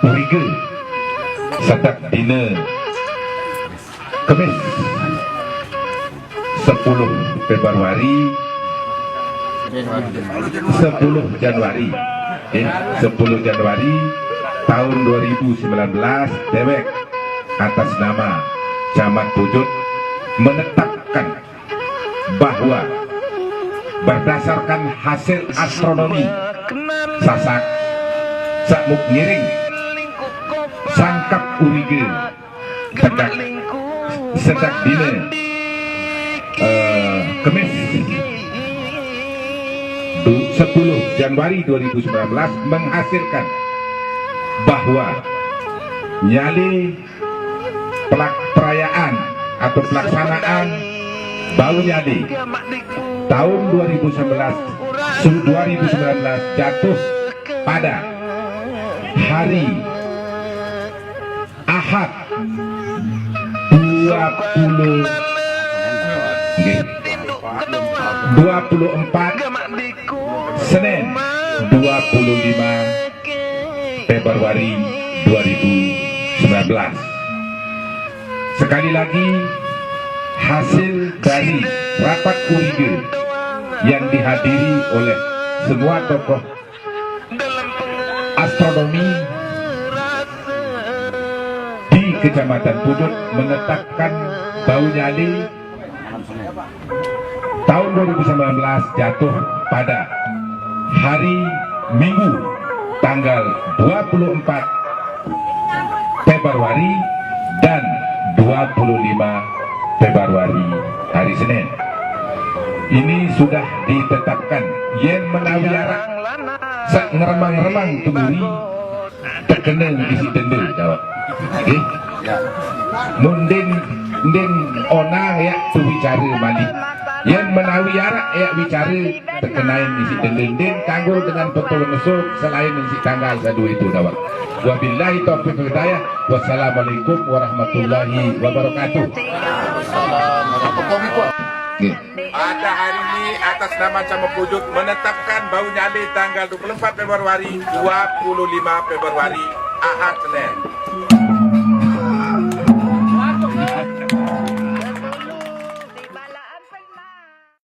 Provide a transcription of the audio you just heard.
Uriga sedak dina Kemis 10 Februari 10 Januari 10 Januari tahun 2019 dewek atas nama Camat Pujut menetapkan bahwa berdasarkan hasil astronomi sasak sakmuk ngiring sangkap uriga sedak dina Kemis 10 Januari 2019 menghasilkan bahwa nyali perayaan atau pelaksanaan Bau Nyali tahun 2019 jatuh pada hari Ahad 24 Senin 25 Februari 2019. Sekali lagi hasil dari rapat uriga yang dihadiri oleh semua tokoh astronomi di Kecamatan Pujut menetapkan Bau Nyali tahun 2019 jatuh pada hari Minggu tanggal 24 Februari dan 25 Februari hari Senin. Ini sudah ditetapkan yen menawi arak sak ngeremang-remang tumuri terkena isi denda jawab. Nggih. Mundin ona ya tu bicara balik. Yen menawi arak ya bicara terkenain isi denda kanggo dengan betul mesuk selain isi tanggal sadu itu jawab. Wabillahi taufiq wal hidayah. Wassalamualaikum warahmatullahi wabarakatuh. Pada hari ini atas nama Camat Pujut menetapkan Bau Nyali tanggal 24 Februari 25 Februari Ahad Senin.